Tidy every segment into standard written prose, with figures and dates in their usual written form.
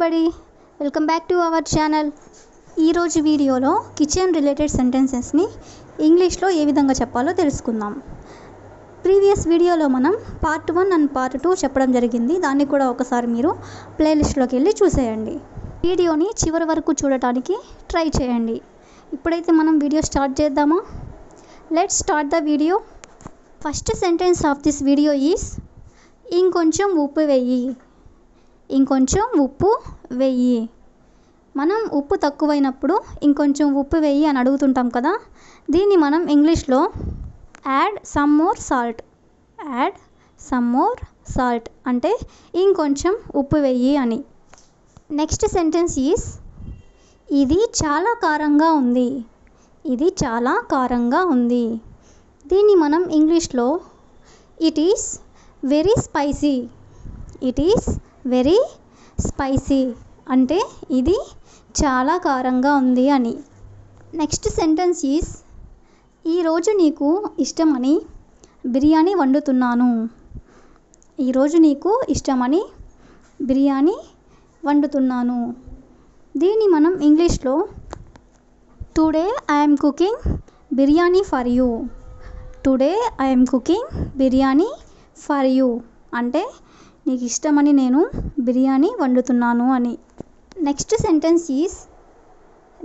everybody, welcome back to our channel. ఈ రోజు వీడియోలో కిచెన్ రిలేటెడ్ సెంటెన్సెస్ ని ఇంగ్లీష్ లో ఏ విధంగా చెప్పాలో తెలుసుకుందాం. ప్రీవియస్ వీడియోలో మనం పార్ట్ 1 అండ్ పార్ట్ 2 చెప్పడం జరిగింది. దాన్ని కూడా ఒకసారి మీరు ప్లేలిస్ట్ లోకి వెళ్ళి చూసేయండి. వీడియోని చివరి వరకు చూడడానికి ట్రై చేయండి. ఇప్పుడైతే మనం వీడియో స్టార్ట్ చేద్దామా? Let's start the video. First sentence of this video is ఇంకొంచెం ఉప్పు వెయ్యి. ఇంకొంచెం ఉప్పు వెయ్యి. మనం ఉప్పు తక్కువైనప్పుడు ఇంకొంచెం ఉప్పు వెయ్యి అని అడుగుతుంటాం కదా. దీన్ని మనం ఇంగ్లీష్లో add some more salt. Add some more salt అంటే ఇంకొంచెం ఉప్పు వెయ్యి అని. నెక్స్ట్ సెంటెన్స్ ఈస్ ఇది చాలా కారంగా ఉంది. ఇది చాలా కారంగా ఉంది. దీన్ని మనం ఇంగ్లీష్లో it is very spicy. It is very spicy అంటే ఇది చాలా కారంగా ఉంది అని. నెక్స్ట్ సెంటెన్స్ ఈస్ ఈరోజు నీకు ఇష్టమని బిర్యానీ వండుతున్నాను. ఈరోజు నీకు ఇష్టమని బిర్యానీ వండుతున్నాను. దీన్ని మనం ఇంగ్లీష్లో today I'm cooking biryani for you. Today I'm cooking biryani for you అంటే నీకు ఇష్టమని నేను బిర్యానీ వండుతున్నాను అని. నెక్స్ట్ సెంటెన్స్ ఈస్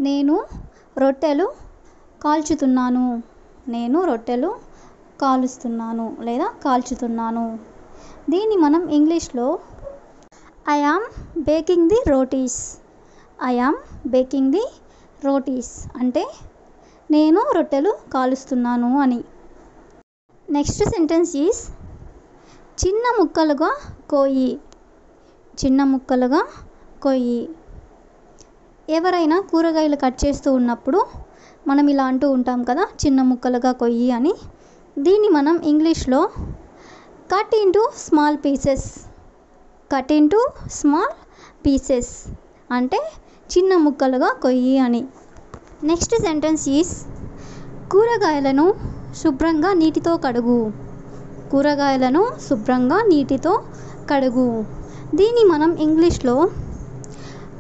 నేను రొట్టెలు కాల్చుతున్నాను. నేను రొట్టెలు కాలుస్తున్నాను లేదా కాల్చుతున్నాను. దీన్ని మనం ఇంగ్లీష్లో I am baking the rotis. I am baking the rotis అంటే నేను రొట్టెలు కాలుస్తున్నాను అని. నెక్స్ట్ సెంటెన్స్ ఈస్ చిన్న ముక్కలుగా కోయి. చిన్న ముక్కలుగా కోయి. ఎవరైనా కూరగాయలు కట్ చేస్తూ ఉన్నప్పుడు మనం ఇలా అంటూ ఉంటాం కదా, చిన్న ముక్కలుగా కొయ్యి అని. దీన్ని మనం ఇంగ్లీష్లో cut into small pieces. Cut into small pieces అంటే చిన్న ముక్కలుగా కొయ్యి అని. నెక్స్ట్ సెంటెన్స్ ఈస్ కూరగాయలను శుభ్రంగా నీటితో కడుగు. కూరగాయలను శుభ్రంగా నీటితో కడుగు. దీన్ని మనం ఇంగ్లీష్లో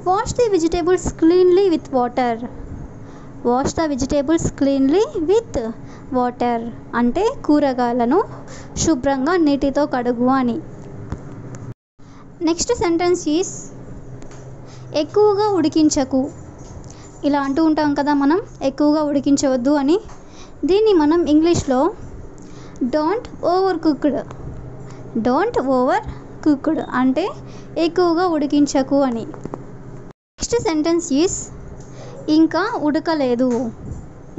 wash the vegetables cleanly with water. Wash the vegetables cleanly with water అంటే కూరగాయలను శుభ్రంగా నీటితో కడుగు అని. నెక్స్ట్ సెంటెన్స్ ఈస్ ఎక్కువగా ఉడికించకు. ఇలా అంటూ ఉంటాం కదా మనం, ఎక్కువగా ఉడికించవద్దు అని. దీన్ని మనం ఇంగ్లీష్లో don't over cooked. Don't over cooked అంటే ఎక్కువగా ఉడికించకు అని. నెక్స్ట్ సెంటెన్స్ ఈస్ ఇంకా ఉడకలేదు.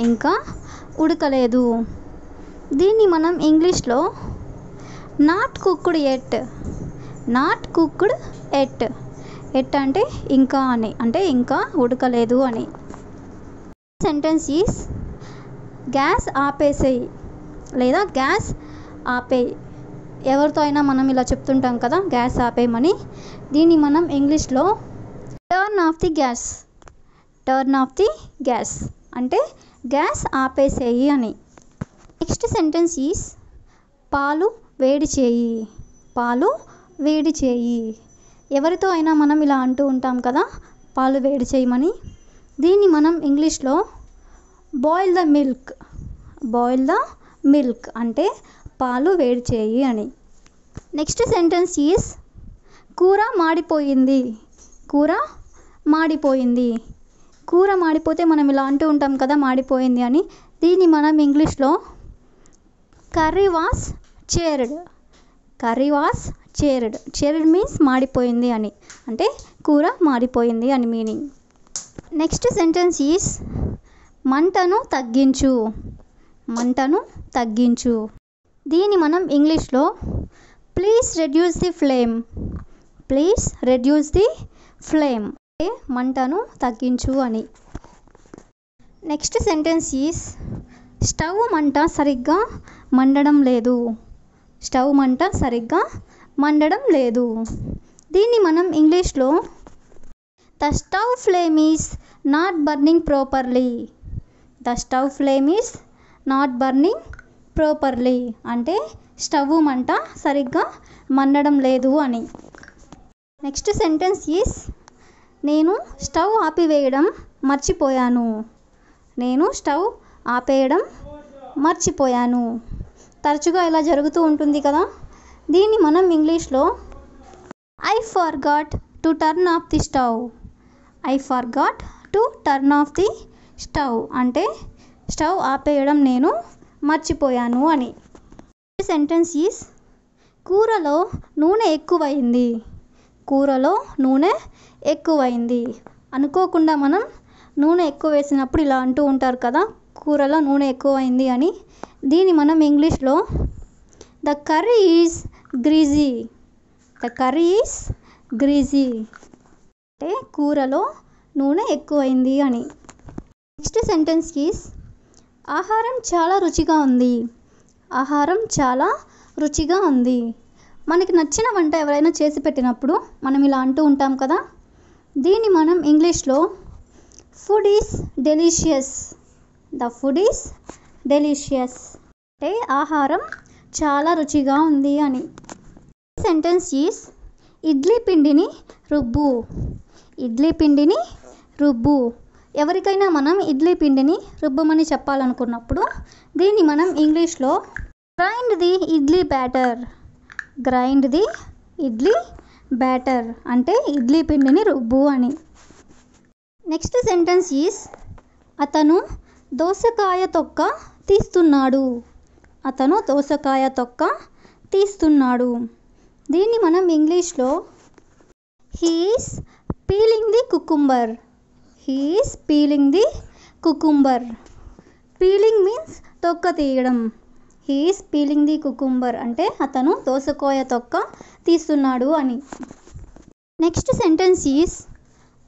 ఇంకా ఉడకలేదు. దీన్ని మనం ఇంగ్లీష్లో not cooked at. Not cooked at. At అంటే ఇంకా అని, అంటే ఇంకా ఉడకలేదు అని. సెంటెన్స్ ఈస్ గ్యాస్ ఆపేసేయి లేదా గ్యాస్ ఆపేయి. ఎవరితో అయినా మనం ఇలా చెప్తుంటాం కదా, గ్యాస్ ఆపేయమని. దీన్ని మనం ఇంగ్లీష్లో turn off the gas. Turn off the gas అంటే గ్యాస్ ఆపేసేయి అని. నెక్స్ట్ సెంటెన్స్ ఈస్ పాలు వేడి చేయి. పాలు వేడి చేయి. ఎవరితో అయినా మనం ఇలా అంటూ ఉంటాం కదా, పాలు వేడి చేయమని. దీన్ని మనం ఇంగ్లీష్లో boil the milk. Boil the milk అంటే పాలు వేడి చేయి అని. నెక్స్ట్ సెంటెన్స్ ఈస్ కూర మాడిపోయింది. కూర మాడిపోయింది. కూర మాడిపోతే మనం ఇలా అంటూ ఉంటాం కదా, మాడిపోయింది అని. దీన్ని మనం ఇంగ్లీష్లో curry was charred. Curry was charred. Charred means మాడిపోయింది అని, అంటే కూర మాడిపోయింది అని మీనింగ్. నెక్స్ట్ సెంటెన్స్ ఈస్ మంటను తగ్గించు. మంటను తగ్గించు. దీన్ని మనం ఇంగ్లీష్లో please reduce the flame. Please reduce the flame అంటే మంటను తగ్గించు అని. నెక్స్ట్ సెంటెన్స్ ఈస్ స్టవ్ మంట సరిగ్గా మండడం లేదు. స్టవ్ మంట సరిగ్గా మండడం లేదు. దీన్ని మనం ఇంగ్లీష్లో the stove flame is not burning properly. The stove flame is not burning properly అంటే స్టవ్ మంట సరిగ్గా మండడం లేదు అని. నెక్స్ట్ సెంటెన్స్ ఈస్ నేను స్టవ్ ఆపివేయడం మర్చిపోయాను. నేను స్టవ్ ఆపేయడం మర్చిపోయాను. తరచుగా ఇలా జరుగుతూ ఉంటుంది కదా. దీన్ని మనం ఇంగ్లీష్లో I forgot to turn off the stove. I forgot to turn off the stove అంటే స్టవ్ ఆపేయడం నేను మర్చిపోయాను అని. సెంటెన్స్ ఈస్ కూరలో నూనె ఎక్కువైంది. కూరలో నూనె ఎక్కువైంది. అనుకోకుండా మనం నూనె ఎక్కువ వేసినప్పుడు ఇలా అంటూ ఉంటారు కదా, కూరలో నూనె ఎక్కువైంది అని. దీన్ని మనం ఇంగ్లీష్లో the curry is greasy. The curry is greasy అంటే కూరలో నూనె ఎక్కువైంది అని. నెక్స్ట్ సెంటెన్స్ ఈస్ ఆహారం చాలా రుచిగా ఉంది. ఆహారం చాలా రుచిగా ఉంది. మనకి నచ్చిన వంట ఎవరైనా చేసి పెట్టినప్పుడు మనం ఇలా అంటూ ఉంటాం కదా. దీన్ని మనం ఇంగ్లీష్లో food is delicious. The food is delicious అంటే ఆహారం చాలా రుచిగా ఉంది అని. సెంటెన్స్ ఈస్ ఇడ్లీ పిండిని రుబ్బు. ఇడ్లీ పిండిని రుబ్బు. ఎవరికైనా మనం ఇడ్లీ పిండిని రుబ్బమని చెప్పాలనుకున్నప్పుడు దీన్ని మనం ఇంగ్లీష్లో grind the idli batter. Grind the idli batter అంటే ఇడ్లీ పిండిని రుబ్బు అని. నెక్స్ట్ సెంటెన్స్ ఈస్ అతను దోసకాయ తొక్క తీస్తున్నాడు. అతను దోసకాయ తొక్క తీస్తున్నాడు. దీన్ని మనం ఇంగ్లీష్లో he is peeling the cucumber. He is peeling the cucumber. Peeling means తొక్క తీయడం. He is peeling the cucumber అంటే అతను దోసకాయ తొక్క తీస్తున్నాడు అని. నెక్స్ట్ సెంటెన్స్ ఈస్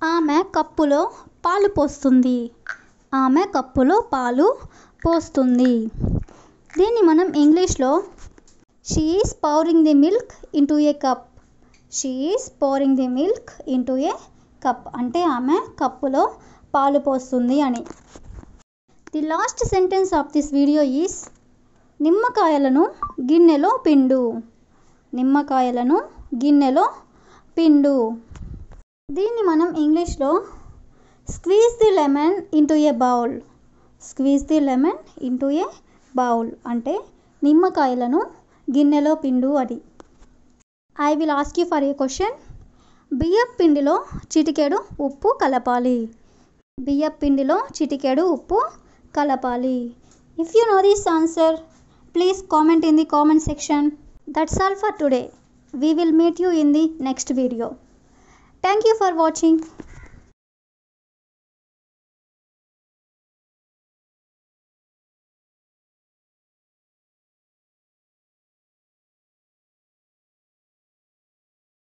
ఆమె కప్పులో పాలు పోస్తుంది. ఆమె కప్పులో పాలు పోస్తుంది. దీన్ని మనం ఇంగ్లీష్లో she is pouring the milk into a cup. She is pouring the milk into a cup అంటే ఆమె కప్పులో పాలు పోస్తుంది అని. The last sentence of this video is నిమ్మకాయలను గిన్నెలో పిండు. నిమ్మకాయలను గిన్నెలో పిండు. దీన్ని మనం ఇంగ్లీష్లో squeeze the lemon into a bowl. Squeeze the lemon into a bowl అంటే నిమ్మకాయలను గిన్నెలో పిండు అని. I will ask you for a question. బియ్యం పిండిలో చిటికెడు ఉప్పు కలపాలి. బియ్యం పిండిలో చిటికెడు ఉప్పు కలపాలి. If you know this answer, please comment in the comment section. That's all for today. We will meet you in the next video. Thank you for watching.